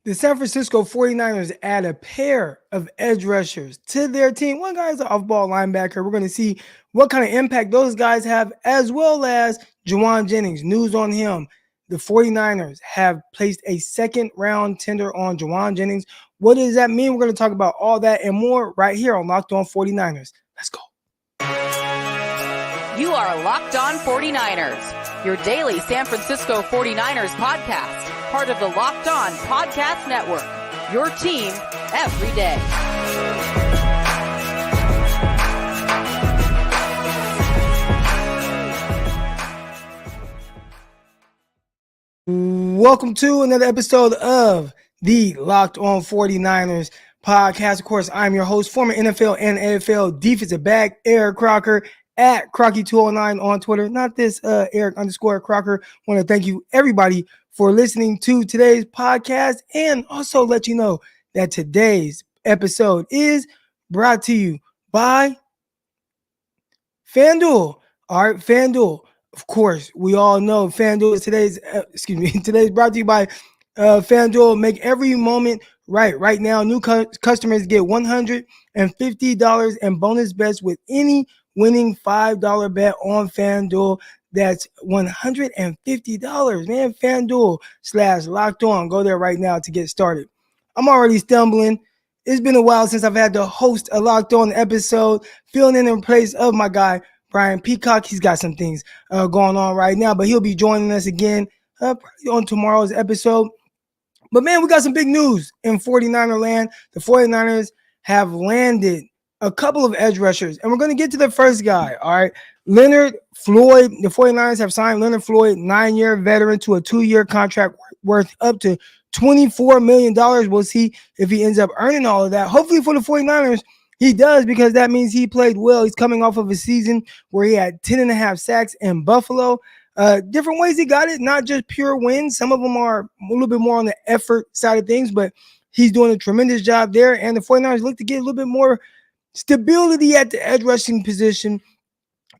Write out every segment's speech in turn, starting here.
The San Francisco 49ers add a pair of edge rushers to their team. One guy is an off-ball linebacker. We're going to see what kind of impact those guys have, as well as Jauan Jennings. News on him. The 49ers have placed a second-round tender on Jauan Jennings. What does that mean? We're going to talk about all that and more right here on Locked On 49ers. Let's go. You are Locked On 49ers, your daily San Francisco 49ers podcast. Part of the Locked On Podcast Network, your team every day. Welcome to another episode of the Locked On 49ers podcast. Of course, I'm your host, former NFL and AFL defensive back, Arik Crocker, at Crocky209 on Twitter. Not this Eric_Crocker. Want to thank you, everybody, for listening to today's podcast, and also let you know that today's episode is brought to you by FanDuel. All right, FanDuel. Of course, we all know FanDuel is today's brought to you by FanDuel. Make every moment right. Right now, new customers get $150 in bonus bets with any winning $5 bet on FanDuel. That's $150, man. FanDuel/Locked On. Go there right now to get started. I'm already stumbling. It's been a while since I've had to host a Locked On episode, filling in place of my guy, Brian Peacock. He's got some things going on right now, but he'll be joining us again probably on tomorrow's episode. But, man, we got some big news in 49er land. The 49ers have landed a couple of edge rushers, and we're going to get to the first guy, all right? Leonard Floyd. The 49ers have signed Leonard Floyd, 9-year veteran, to a 2-year contract worth up to $24 million. We'll see if he ends up earning all of that. Hopefully for the 49ers, he does, because that means he played well. He's coming off of a season where he had 10.5 sacks in Buffalo. Different ways he got it, not just pure wins. Some of them are a little bit more on the effort side of things, but he's doing a tremendous job there. And the 49ers look to get a little bit more stability at the edge rushing position.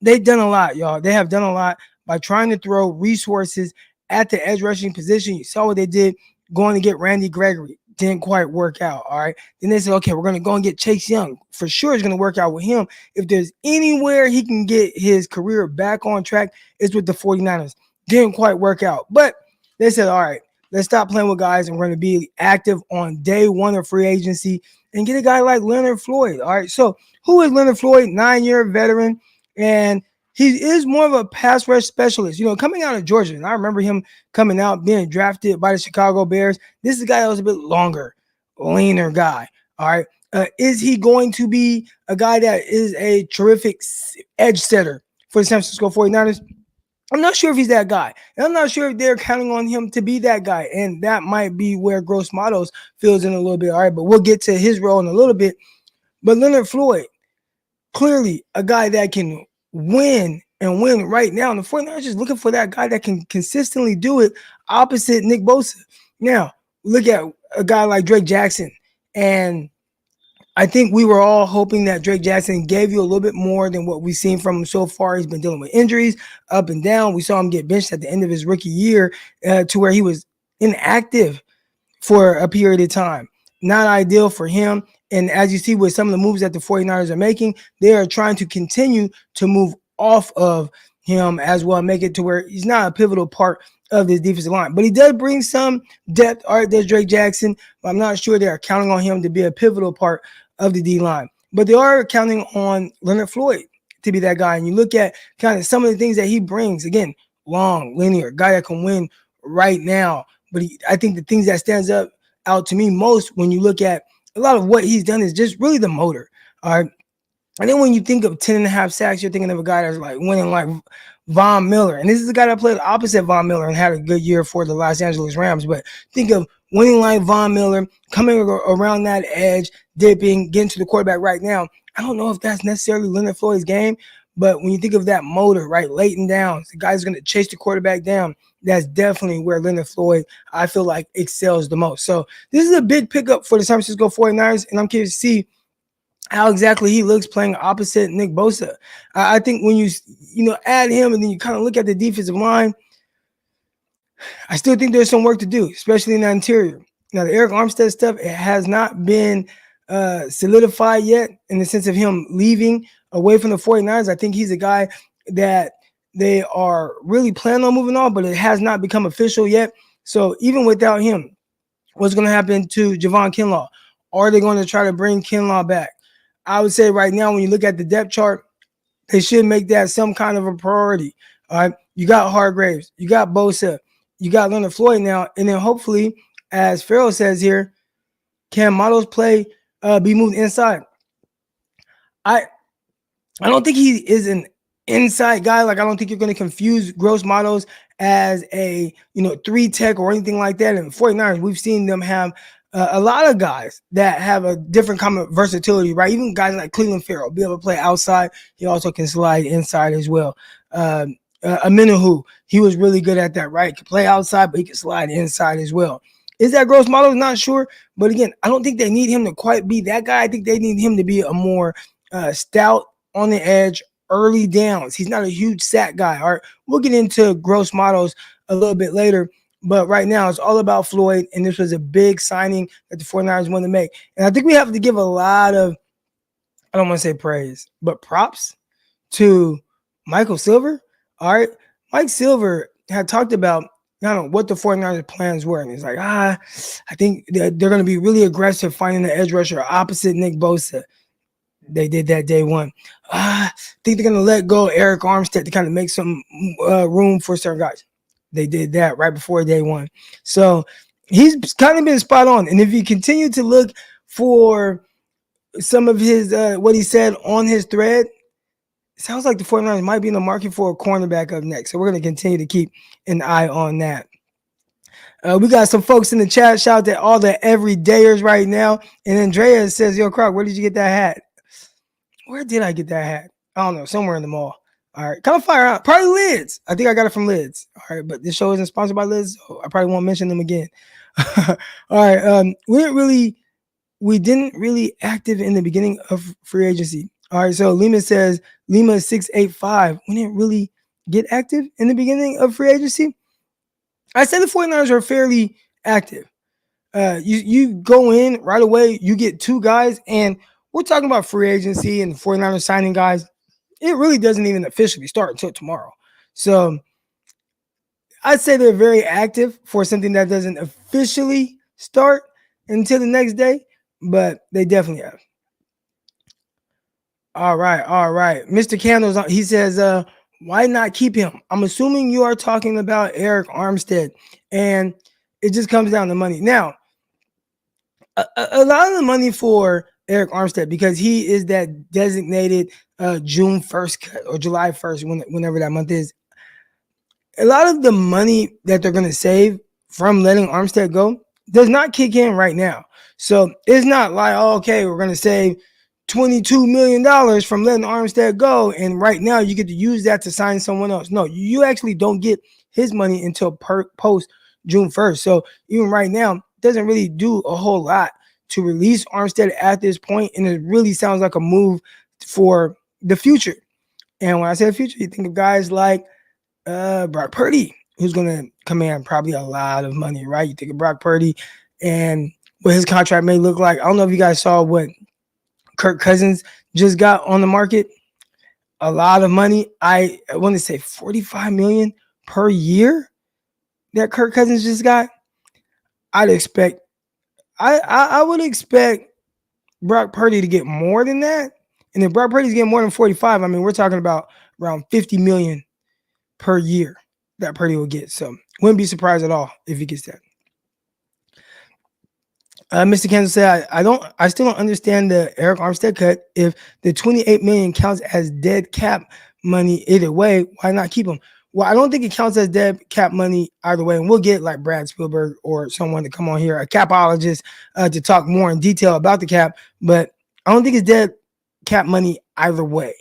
They've done a lot, y'all. They have done a lot by trying to throw resources at the edge rushing position. You saw what they did going to get Randy Gregory. Didn't quite work out, all right? Then they said, okay, we're going to go and get Chase Young. For sure it's going to work out with him. If there's anywhere he can get his career back on track, it's with the 49ers. Didn't quite work out. But they said, all right, let's stop playing with guys, and we're going to be active on day one of free agency and get a guy like Leonard Floyd, all right? So who is Leonard Floyd? 9-year veteran. And he is more of a pass rush specialist, coming out of Georgia. And I remember him coming out, being drafted by the Chicago Bears. This is a guy that was a bit longer, leaner guy. All right. Is he going to be a guy that is a terrific edge setter for the San Francisco 49ers? I'm not sure if he's that guy. And I'm not sure if they're counting on him to be that guy. And that might be where Gross-Matos fills in a little bit. All right. But we'll get to his role in a little bit. But Leonard Floyd, clearly a guy that can win right now. And the 49ers are just looking for that guy that can consistently do it opposite Nick Bosa. Now, look at a guy like Drake Jackson. And I think we were all hoping that Drake Jackson gave you a little bit more than what we've seen from him so far. He's been dealing with injuries up and down. We saw him get benched at the end of his rookie year to where he was inactive for a period of time. Not ideal for him. And as you see with some of the moves that the 49ers are making, they are trying to continue to move off of him as well, make it to where he's not a pivotal part of this defensive line. But he does bring some depth. All right, there's Drake Jackson, but I'm not sure they are counting on him to be a pivotal part of the D-line. But they are counting on Leonard Floyd to be that guy. And you look at kind of some of the things that he brings. Again, long, linear, guy that can win right now. But I think the things that stands out to me most when you look at a lot of what he's done is just really the motor. All right. And then when you think of 10.5 sacks, you're thinking of a guy that's like winning like Von Miller. And this is a guy that played opposite Von Miller and had a good year for the Los Angeles Rams. But think of winning like Von Miller, coming around that edge, dipping, getting to the quarterback right now. I don't know if that's necessarily Leonard Floyd's game, but when you think of that motor, right, late and down, the guy's going to chase the quarterback down. That's definitely where Leonard Floyd, I feel like, excels the most. So this is a big pickup for the San Francisco 49ers, and I'm curious to see how exactly he looks playing opposite Nick Bosa. I think when you add him and then you kind of look at the defensive line, I still think there's some work to do, especially in the interior. Now, the Arik Armstead stuff, it has not been solidified yet in the sense of him leaving away from the 49ers. I think he's a guy that they are really planning on moving on, but it has not become official yet. So even without him, what's going to happen to Jauan Kinlaw? Are they going to try to bring Kinlaw back? I would say right now, when you look at the depth chart, they should make that some kind of a priority. All right. You got Hargraves, you got Bosa, you got Leonard Floyd now, and then hopefully, as Farrell says here, can Matos play be moved inside? I don't think he is an inside guy. Like, I don't think you're going to confuse Gross-Matos as a 3-tech or anything like that. And 49ers, we've seen them have a lot of guys that have a different kind of versatility, right? Even guys like Cleveland Farrell be able to play outside. He also can slide inside as well. Amenahu, he was really good at that, right? He can play outside, but he can slide inside as well. Is that Gross-Matos? Not sure. But again, I don't think they need him to quite be that guy. I think they need him to be a more stout on the edge, early downs. He's not a huge sack guy. All right, we'll get into Gross-Matos a little bit later. But right now, it's all about Floyd, and this was a big signing that the 49ers wanted to make. And I think we have to give a lot of, I don't want to say praise, but props to Michael Silver. All right, Mike Silver had talked about what the 49ers plans were. And he's like, I think they're going to be really aggressive finding the edge rusher opposite Nick Bosa. They did that day one. I think they're going to let go Arik Armstead to kind of make some room for certain guys. They did that right before day one. So he's kind of been spot on. And if you continue to look for some of his what he said on his thread, it sounds like the 49ers might be in the market for a cornerback up next. So we're going to continue to keep an eye on that. We got some folks in the chat. Shout out to all the everydayers right now. And Andrea says, yo, Croc, where did you get that hat? Where did I get that hat? I don't know. Somewhere in the mall. All right. Come fire out. Probably Lids. I think I got it from Lids. All right. But this show isn't sponsored by Lids, so I probably won't mention them again. All right. We didn't really active in the beginning of free agency. All right. So Lima says, Lima 685. We didn't really get active in the beginning of free agency. I said the 49ers are fairly active. You go in right away, you get two guys, and we're talking about free agency and the 49ers signing guys. It really doesn't even officially start until tomorrow. So I'd say they're very active for something that doesn't officially start until the next day, but they definitely have. All right. Mr. Candles, he says, why not keep him? I'm assuming you are talking about Arik Armstead, and it just comes down to money. Now, a lot of the money for Arik Armstead, because he is that designated June 1st cut or July 1st, whenever that month is. A lot of the money that they're going to save from letting Armstead go does not kick in right now. So it's not like, oh, okay, we're going to save $22 million from letting Armstead go, and right now you get to use that to sign someone else. No, you actually don't get his money until post June 1st. So even right now, it doesn't really do a whole lot to release Armstead at this point, and it really sounds like a move for the future. And when I say the future, you think of guys like Brock Purdy, who's going to command probably a lot of money, right? You think of Brock Purdy and what his contract may look like. I don't know if you guys saw what Kirk Cousins just got on the market. A lot of money. I want to say $45 million per year that Kirk Cousins just got. I would expect Brock Purdy to get more than that. And if Brock Purdy's getting more than 45, I mean, we're talking about around $50 million per year that Purdy will get. So wouldn't be surprised at all if he gets that. Mr. Kansas said, I still don't understand the Arik Armstead cut. If the $28 million counts as dead cap money either way, why not keep him? Well, I don't think it counts as dead cap money either way. And we'll get like Brad Spielberg or someone to come on here, a capologist, to talk more in detail about the cap. But I don't think it's dead cap money either way.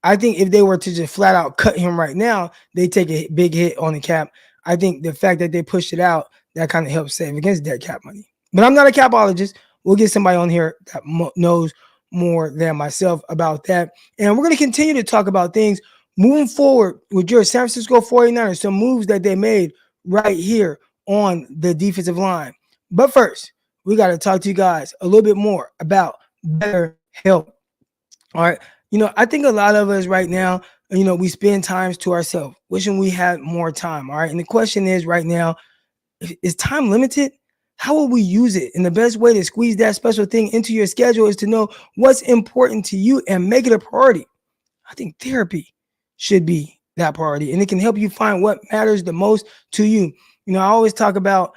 I think if they were to just flat out cut him right now, they take a big hit on the cap. I think the fact that they pushed it out, that kind of helps save against dead cap money. But I'm not a capologist. We'll get somebody on here that knows more than myself about that. And we're going to continue to talk about things moving forward with your San Francisco 49ers, some moves that they made right here on the defensive line. But first, we got to talk to you guys a little bit more about better help. All right. I think a lot of us right now, we spend times to ourselves, wishing we had more time. All right. And the question is right now, is time limited? How will we use it? And the best way to squeeze that special thing into your schedule is to know what's important to you and make it a priority. I think therapy should be that priority, and it can help you find what matters the most to you. I always talk about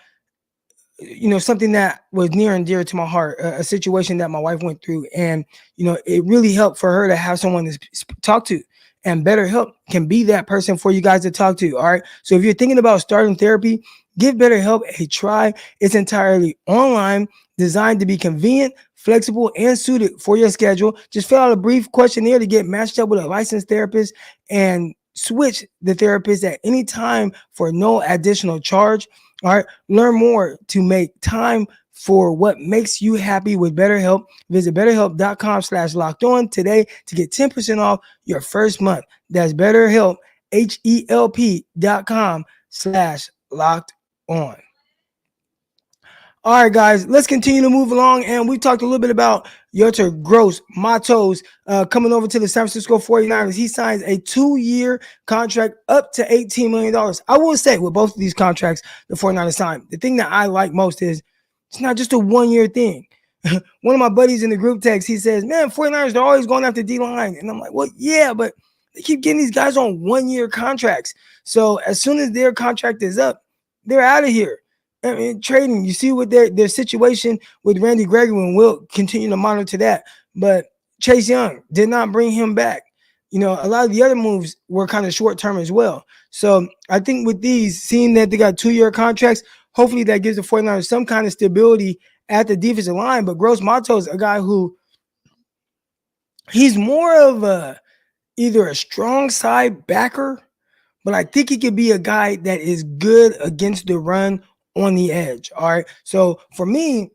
something that was near and dear to my heart, a situation that my wife went through, and it really helped for her to have someone to talk to. And BetterHelp can be that person for you guys to talk to. All right, so if you're thinking about starting therapy, give BetterHelp a try. It's entirely online, designed to be convenient, flexible, and suited for your schedule. Just fill out a brief questionnaire to get matched up with a licensed therapist and switch the therapist at any time for no additional charge. All right. Learn more to make time for what makes you happy with BetterHelp. Visit betterhelp.com/locked-on today to get 10% off your first month. That's BetterHelp, HELP.com/locked-on. All right, guys, let's continue to move along. And we talked a little bit about Yetur Gross-Matos coming over to the San Francisco 49ers. He signs a 2-year contract up to $18 million. I will say with both of these contracts, the 49ers signed, the thing that I like most is it's not just a 1-year thing. One of my buddies in the group text, he says, man, 49ers, they're always going after D-line. And I'm like, well, yeah, but they keep getting these guys on 1-year contracts. So as soon as their contract is up, they're out of here. I mean, trading, you see what their situation with Randy Gregory, and we'll continue to monitor that. But Chase Young did not bring him back. A lot of the other moves were kind of short term as well. So I think with these, seeing that they got 2-year contracts, hopefully that gives the 49ers some kind of stability at the defensive line. But Gross-Matos, a guy who he's more of either a strong side backer, but I think he could be a guy that is good against the run on the edge. All right. So for me,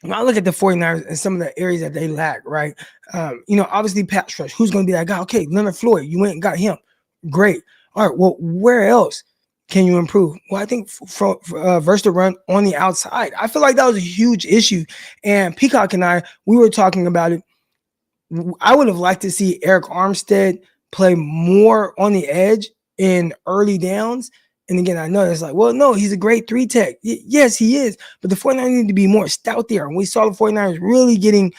when I look at the 49ers and some of the areas that they lack, right? Obviously pass rush. Who's going to be that guy? Okay, Leonard Floyd. You went and got him. Great. All right. Well, where else can you improve? Well, I think versus the run on the outside, I feel like that was a huge issue. And Peacock and I, we were talking about it. I would have liked to see Arik Armstead play more on the edge in early downs. And again, I know it's like, well, no, he's a great 3-tech. Yes, he is. But the 49ers need to be more stout there. And we saw the 49ers really getting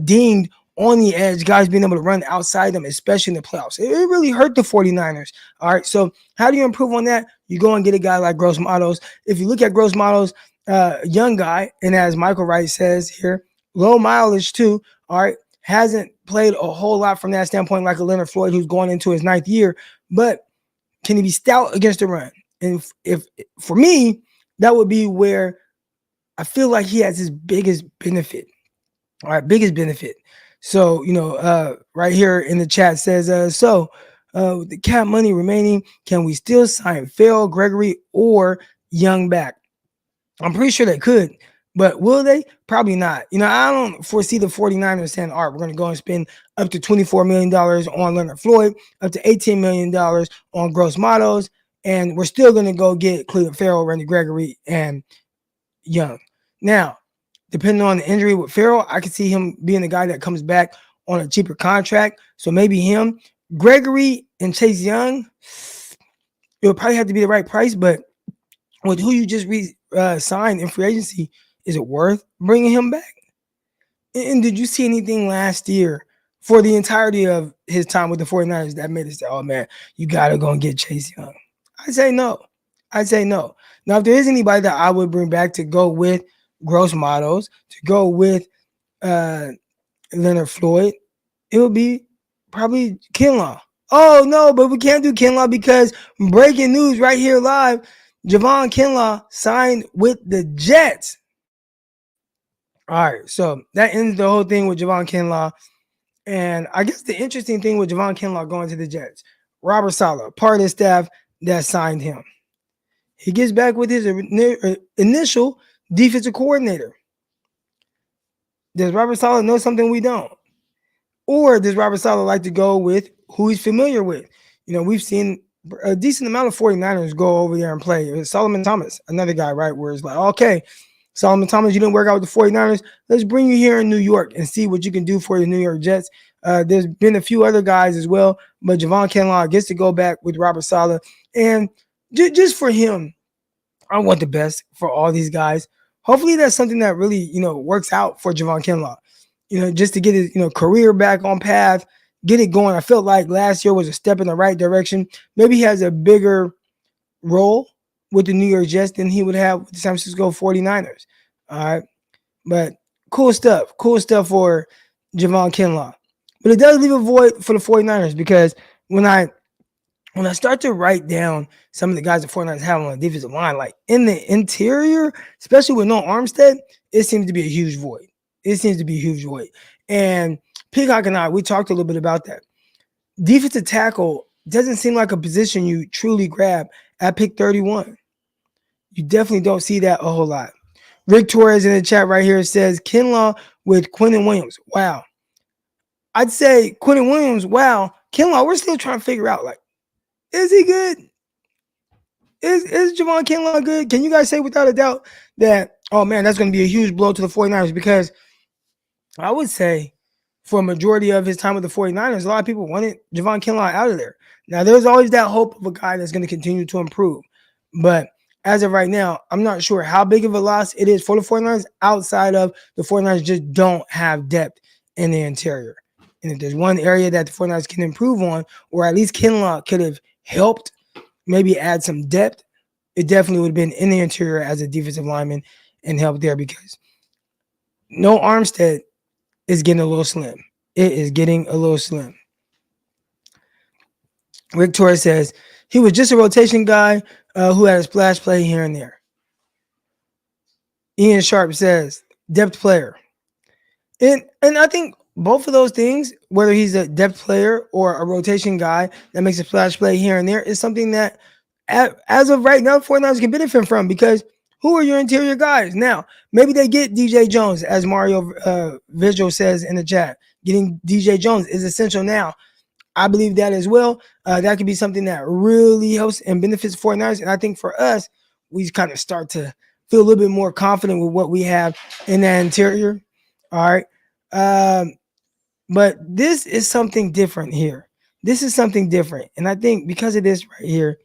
dinged on the edge, guys being able to run outside them, especially in the playoffs. It really hurt the 49ers. All right, so how do you improve on that? You go and get a guy like Gross-Matos. If you look at Gross-Matos, young guy, and as Michael Wright says here, low mileage too, all right, hasn't played a whole lot from that standpoint like a Leonard Floyd who's going into his 9th year, but can he be stout against the run? And if for me, that would be where I feel like he has his biggest benefit. All right, biggest benefit. So, right here in the chat says, with the cap money remaining, can we still sign Farrell, Gregory, or Young back? I'm pretty sure they could, but will they? Probably not. I don't foresee the 49ers saying, all right, we're going to go and spend up to $24 million on Leonard Floyd, up to $18 million on Gross-Matos, and we're still going to go get Clelin Ferrell, Randy Gregory, and Young. Now, depending on the injury with Ferrell, I could see him being the guy that comes back on a cheaper contract. So maybe him. Gregory and Chase Young, it would probably have to be the right price, but with who you just signed in free agency, is it worth bringing him back? And did you see anything last year for the entirety of his time with the 49ers that made us say, oh, man, you got to go and get Chase Young? I'd say no. Now, if there is anybody that I would bring back to go with Gross-Matos, to go with Leonard Floyd, it would be probably Kinlaw. Oh, no, but we can't do Kinlaw because breaking news right here live, Jauan Kinlaw signed with the Jets. All right, so that ends the whole thing with Jauan Kinlaw. And I guess the interesting thing with Jauan Kinlaw going to the Jets, Robert Saleh, part of the staff that signed him. He gets back with his initial defensive coordinator. Does Robert Saleh know something we don't? Or does Robert Saleh like to go with who he's familiar with? We've seen a decent amount of 49ers go over there and play. Solomon Thomas, another guy, right, where it's like, okay, Solomon Thomas, you didn't work out with the 49ers. Let's bring you here in New York and see what you can do for the New York Jets. There's been a few other guys as well, but Javon Kinlaw gets to go back with Robert Saleh. And just for him, I want the best for all these guys. Hopefully that's something that really, works out for Jauan Kinlaw. Just to get his, career back on path, get it going. I felt like last year was a step in the right direction. Maybe he has a bigger role with the New York Jets than he would have with the San Francisco 49ers. All right. But cool stuff. Cool stuff for Jauan Kinlaw. But it does leave a void for the 49ers because when I start to write down some of the guys the 49ers have on the defensive line, like in the interior, especially with no Armstead, it seems to be a huge void. And Peacock and I, we talked a little bit about that. Defensive tackle doesn't seem like a position you truly grab at pick 31. You definitely don't see that a whole lot. Rick Torres in the chat right here says, Kinlaw with Quinnen Williams. Wow. I'd say Quinnen Williams, wow. Kinlaw, we're still trying to figure out, like, is he good? Is Jauan Kinlaw good? Can you guys say without a doubt that, oh man, that's going to be a huge blow to the 49ers? Because I would say for a majority of his time with the 49ers, a lot of people wanted Jauan Kinlaw out of there. Now, there's always that hope of a guy that's going to continue to improve. But as of right now, I'm not sure how big of a loss it is for the 49ers outside of the 49ers just don't have depth in the interior. And if there's one area that the 49ers can improve on, or at least Kinlaw could have helped maybe add some depth, it definitely would have been in the interior as a defensive lineman and help there because no Armstead is getting a little slim. It is getting a little slim. Rick Torres says he was just a rotation guy who had a splash play here and there. Ian Sharp says depth player. And I think both of those things, whether he's a depth player or a rotation guy that makes a splash play here and there, is something that, as of right now, 49ers can benefit from because who are your interior guys? Now, maybe they get DJ Jones, as Mario Visual says in the chat. Getting DJ Jones is essential now. I believe that as well. That could be something that really helps and benefits 49ers. And I think for us, we kind of start to feel a little bit more confident with what we have in that interior. All right. But this is something different here. This is something different. And I think because of this right here,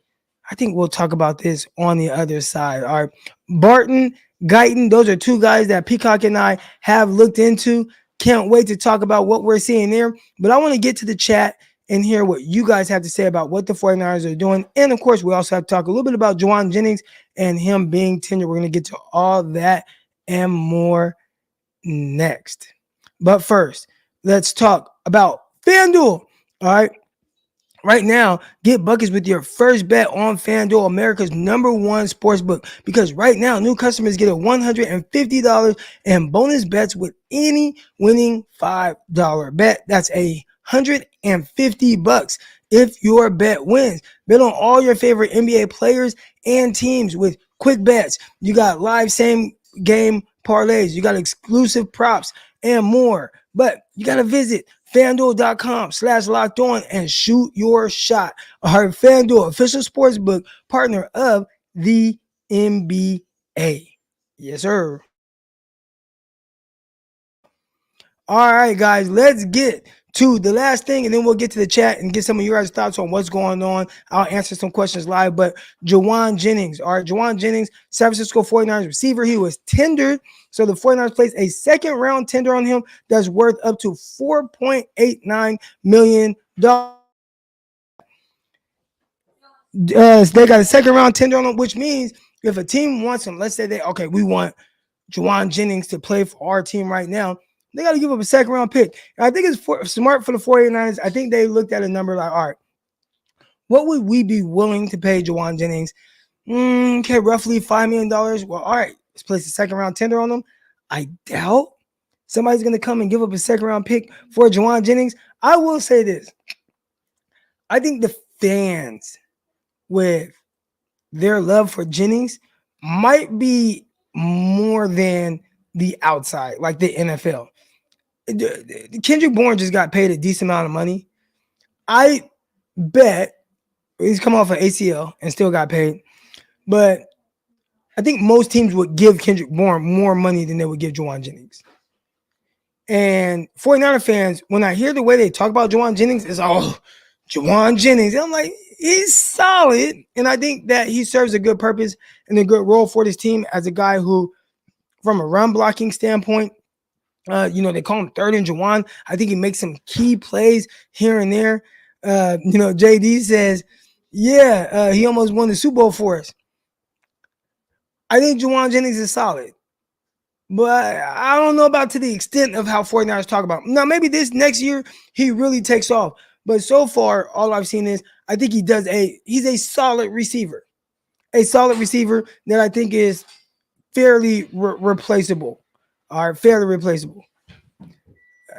I think we'll talk about this on the other side. All right. Barton, Guyton, those are two guys that Peacock and I have looked into. Can't wait to talk about what we're seeing there. But I want to get to the chat and hear what you guys have to say about what the 49ers are doing. And, of course, we also have to talk a little bit about Jauan Jennings and him being tenured. We're going to get to all that and more next. But first, let's talk about FanDuel. All right. Right now, get buckets with your first bet on FanDuel, America's #1 sports book. Because right now, new customers get a $150 in bonus bets with any winning $5 bet. That's $150 if your bet wins. Bet on all your favorite NBA players and teams with quick bets. You got live same game parlays. You got exclusive props and more. But you got to visit FanDuel.com/locked-on and shoot your shot. Our FanDuel official sportsbook partner of the NBA. Yes, sir. All right, guys, let's get to the last thing, and then we'll get to the chat and get some of your guys' thoughts on what's going on. I'll answer some questions live, but Jauan Jennings, all right, Jauan Jennings, San Francisco 49ers receiver, he was tendered, so the 49ers placed a second-round tender on him that's worth up to $4.89 million. So they got a second-round tender on him, which means if a team wants him, let's say we want Jauan Jennings to play for our team right now, they got to give up a second-round pick. And I think it's smart for the 49ers. I think they looked at a number like, all right, what would we be willing to pay Jauan Jennings? Okay, roughly $5 million. Well, all right, let's place a second-round tender on them. I doubt somebody's going to come and give up a second-round pick for Jauan Jennings. I will say this. I think the fans, with their love for Jennings, might be more than the outside, like the NFL. Kendrick Bourne just got paid a decent amount of money. I bet he's come off an ACL and still got paid. But I think most teams would give Kendrick Bourne more money than they would give Jauan Jennings. And 49er fans, when I hear the way they talk about Jauan Jennings, it's Jauan Jennings. And I'm like, he's solid. And I think that he serves a good purpose and a good role for this team as a guy who, from a run blocking standpoint, they call him third and Jauan. I think he makes some key plays here and there. JD says, he almost won the Super Bowl for us. I think Jauan Jennings is solid. But I don't know about to the extent of how 49ers talk about him. Now, maybe this next year he really takes off. But so far, all I've seen is I think he's a solid receiver. A solid receiver that I think is fairly replaceable. All right, fairly replaceable.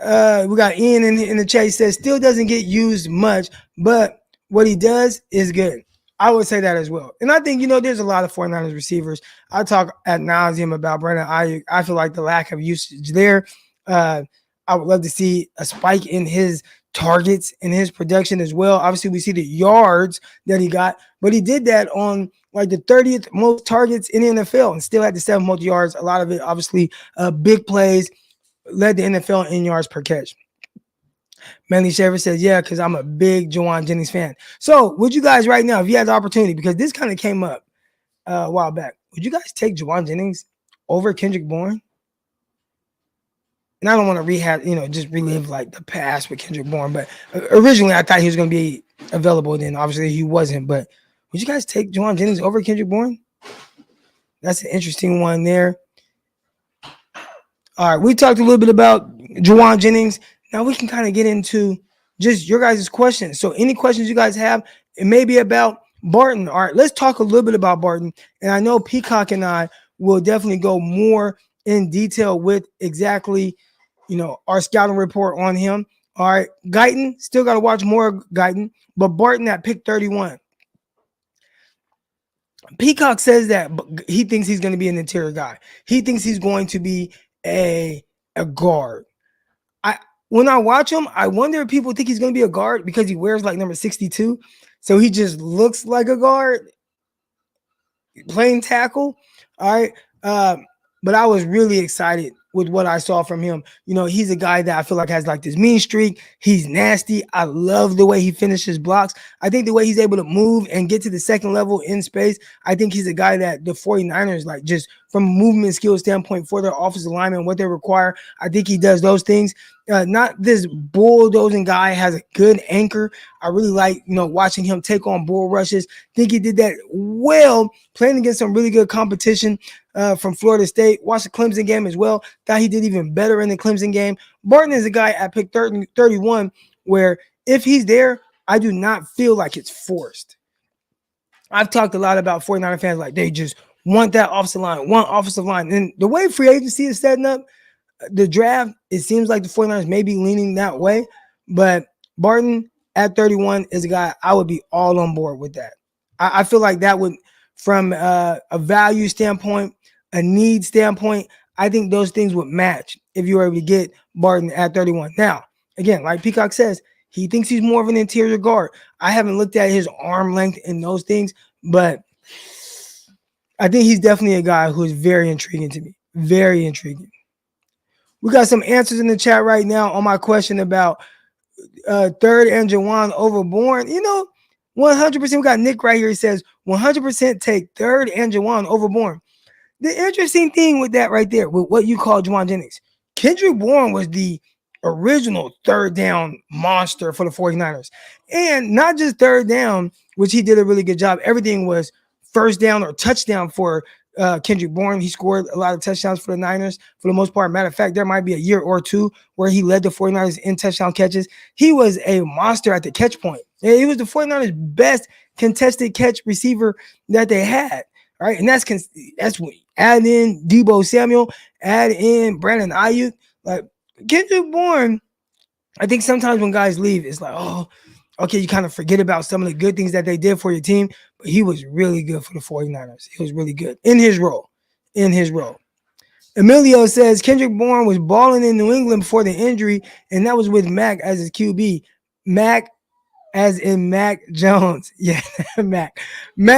We got Ian in the chat. He says still doesn't get used much, but what he does is good. I would say that as well. And I think, there's a lot of 49ers receivers. I talk ad nauseum about Brandon Ayuk. I feel like the lack of usage there. I would love to see a spike in his targets and his production as well. Obviously, we see the yards that he got, but he did that on like the 30th most targets in the NFL and still had the 7th most yards. A lot of it, obviously, big plays, led the NFL in yards per catch. Manly Shaver says, yeah, because I'm a big Jauan Jennings fan. So would you guys right now, if you had the opportunity, because this kind of came up a while back, would you guys take Jauan Jennings over Kendrick Bourne? And I don't want to just relive like the past with Kendrick Bourne, but originally I thought he was going to be available. Then obviously he wasn't. But would you guys take Jauan Jennings over Kendrick Bourne? That's an interesting one there. All right, we talked a little bit about Jauan Jennings. Now we can kind of get into just your guys' questions. So any questions you guys have, it may be about Barton. All right, let's talk a little bit about Barton. And I know Peacock and I will definitely go more in detail with exactly, our scouting report on him. All right, Guyton, still got to watch more Guyton, but Barton at pick 31. Peacock says that he thinks he's going to be an interior guy. He thinks he's going to be a guard. When I watch him, I wonder if people think he's going to be a guard because he wears like number 62. So he just looks like a guard, playing tackle. All right. But I was really excited with what I saw from him. He's a guy that I feel like has like this mean streak. He's nasty. I love the way he finishes blocks. I think the way he's able to move and get to the second level in space, I think he's a guy that the 49ers, like just from a movement skill standpoint for their offensive linemen, what they require, I think he does those things. Not this bulldozing guy, has a good anchor. I really like, watching him take on bull rushes. Think he did that well, playing against some really good competition from Florida State. Watched the Clemson game as well. Thought he did even better in the Clemson game. Barton is a guy at pick 31 where if he's there, I do not feel like it's forced. I've talked a lot about 49er fans like they just want that offensive line. And the way free agency is setting up, the draft, it seems like the 49ers may be leaning that way. But Barton at 31 is a guy I would be all on board with that. I feel like that would, from a value standpoint, a need standpoint, I think those things would match if you were able to get Barton at 31. Now, again, like Peacock says, he thinks he's more of an interior guard. I haven't looked at his arm length and those things, but I think he's definitely a guy who is very intriguing to me. Very intriguing. We got some answers in the chat right now on my question about third and Jauan over Bourne. 100%. We got Nick right here. He says 100% take third and Jauan over Bourne. The interesting thing with that right there, with what you call Jauan Jennings, Kendrick Bourne was the original third down monster for the 49ers. And not just third down, which he did a really good job. Everything was first down or touchdown for Kendrick Bourne. He scored a lot of touchdowns for the Niners for the most part. Matter of fact, there might be a year or two where he led the 49ers in touchdown catches. He was a monster at the catch point. He was the 49ers' best contested catch receiver that they had. All right, and that's when add in Deebo Samuel, add in Brandon Ayuk. Like Kendrick Bourne, I think sometimes when guys leave, it's like, oh, okay, you kind of forget about some of the good things that they did for your team, but he was really good for the 49ers. He was really good in his role. Emilio says Kendrick Bourne was balling in New England before the injury, and that was with Mac as his QB. Mac as in Mac Jones. Yeah, Mac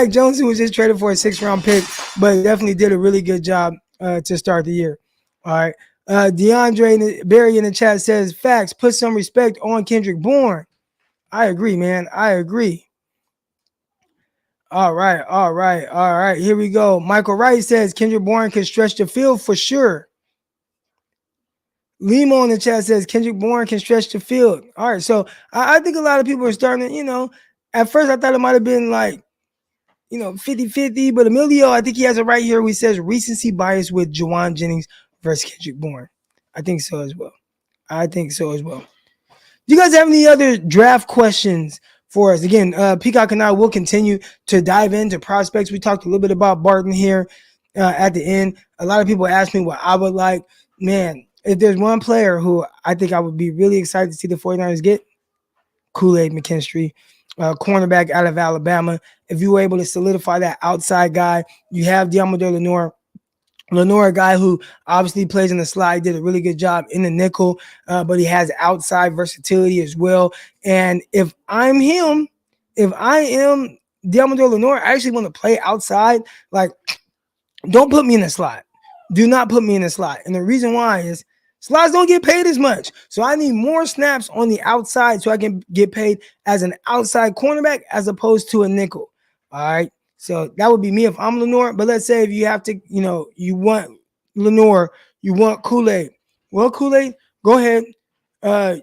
Jones, who was just traded for a 6th-round pick, but definitely did a really good job to start the year. All right. DeAndre Barry in the chat says, facts, put some respect on Kendrick Bourne. I agree, man. I agree. All right. Here we go. Michael Wright says Kendrick Bourne can stretch the field for sure. Limo in the chat says Kendrick Bourne can stretch the field. All right, so I think a lot of people are starting to, at first I thought it might have been like, 50-50, but Emilio, I think he has it right here where he says recency bias with Jauan Jennings versus Kendrick Bourne. I think so as well. Do you guys have any other draft questions for us? Again, Peacock and I will continue to dive into prospects. We talked a little bit about Barton here at the end. A lot of people ask me what I would like. Man, if there's one player who I think I would be really excited to see the 49ers get, Kool-Aid McKinstry, cornerback out of Alabama. If you were able to solidify that outside guy, you have Diamador Lenore, a guy who obviously plays in the slide, did a really good job in the nickel, but he has outside versatility as well. And if I am Diamador Lenore, I actually want to play outside. Like, don't put me in the slot. Do not put me in the slot. And the reason why is slots don't get paid as much. So I need more snaps on the outside so I can get paid as an outside cornerback as opposed to a nickel. All right. So that would be me if I'm Lenore. But let's say if you have to, you want Lenore, you want Kool-Aid. Well, Kool-Aid, go ahead.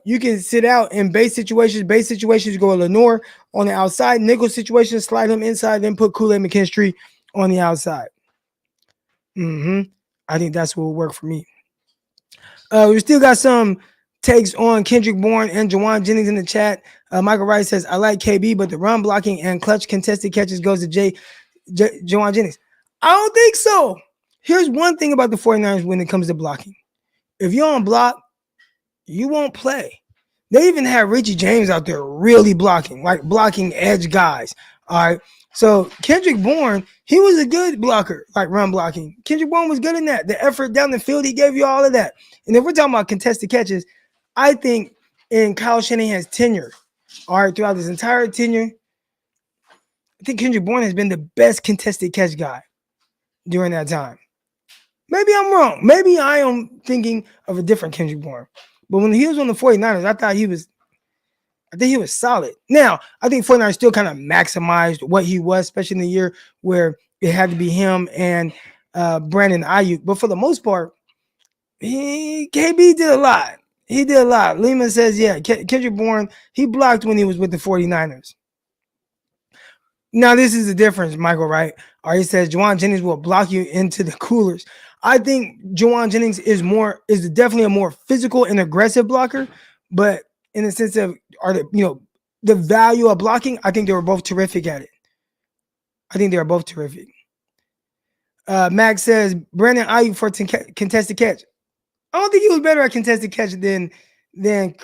You can sit out in base situations. Base situations, go Lenore on the outside. Nickel situations, slide him inside, then put Kool-Aid McKinstry on the outside. I think that's what will work for me. We still got some takes on Kendrick Bourne and Jauan Jennings in the chat. Michael Wright says, I like KB, but the run blocking and clutch contested catches goes to Jauan Jennings. I don't think so. Here's one thing about the 49ers when it comes to blocking. If you don't block, you won't play. They even have Richie James out there really blocking, like blocking edge guys. All right. So Kendrick Bourne, he was a good blocker, like run blocking. Kendrick Bourne was good in that. The effort down the field, he gave you all of that. And if we're talking about contested catches, I think in Kyle Shanahan's tenure, all right, throughout his entire tenure, I think Kendrick Bourne has been the best contested catch guy during that time. Maybe I'm wrong. Maybe I am thinking of a different Kendrick Bourne. But when he was on the 49ers, I think he was solid. Now, I think 49ers still kind of maximized what he was, especially in the year where it had to be him and Brandon Ayuk. But for the most part, KB did a lot. He did a lot. Lehman says, yeah, Kendrick Bourne, he blocked when he was with the 49ers. Now, this is the difference, Michael, right? Or he says Jauan Jennings will block you into the coolers. I think Jauan Jennings is definitely a more physical and aggressive blocker, but in the sense of the value of blocking, I think they were both terrific at it. Max says Brandon Ayuk for contested catch. I don't think he was better at contested catch than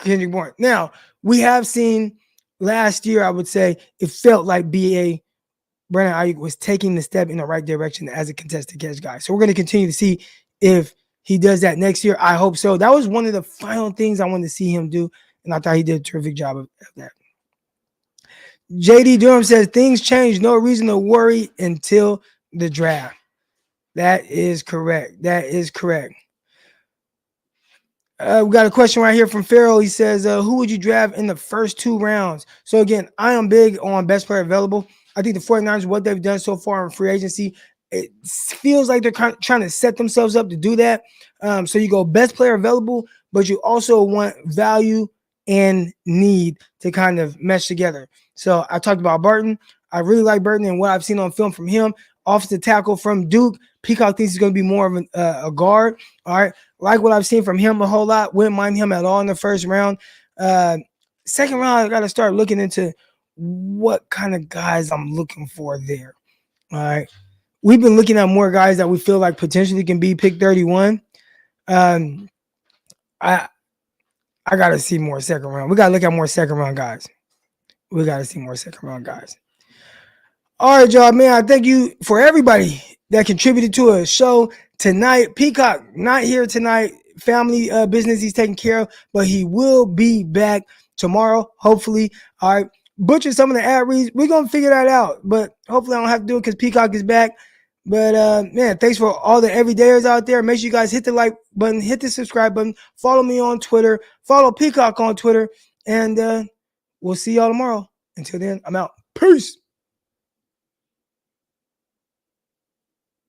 Kendrick Bourne. Now, we have seen last year, I would say, it felt like Brandon Ayuk was taking the step in the right direction as a contested catch guy. So we're going to continue to see if he does that next year. I hope so. That was one of the final things I wanted to see him do, and I thought he did a terrific job of that. JD Durham says, things change. No reason to worry until the draft. That is correct. We got a question right here from Farrell. He says, who would you draft in the first 2 rounds? So again, I am big on best player available. I think the 49ers, what they've done so far in free agency, it feels like they're trying to set themselves up to do that. So you go best player available, but you also want value and need to kind of mesh together. So I talked about Burton. I really like Burton and what I've seen on film from him. Offensive tackle from Duke. Peacock thinks he's going to be more of a guard. All right. Like what I've seen from him a whole lot. Wouldn't mind him at all in the first round. Second round, I got to start looking into what kind of guys I'm looking for there. All right. We've been looking at more guys that we feel like potentially can be pick 31. I got to see more second round. We got to look at more second round guys. All right, y'all, man. I thank you for everybody that contributed to a show tonight. Peacock not here tonight. Family business he's taking care of, but he will be back tomorrow, hopefully. All right. butcher some of the ad reads. We're going to figure that out. But hopefully I don't have to do it because Peacock is back. But, man, thanks for all the everydayers out there. Make sure you guys hit the like button, hit the subscribe button, follow me on Twitter, follow Peacock on Twitter, and we'll see y'all tomorrow. Until then, I'm out. Peace.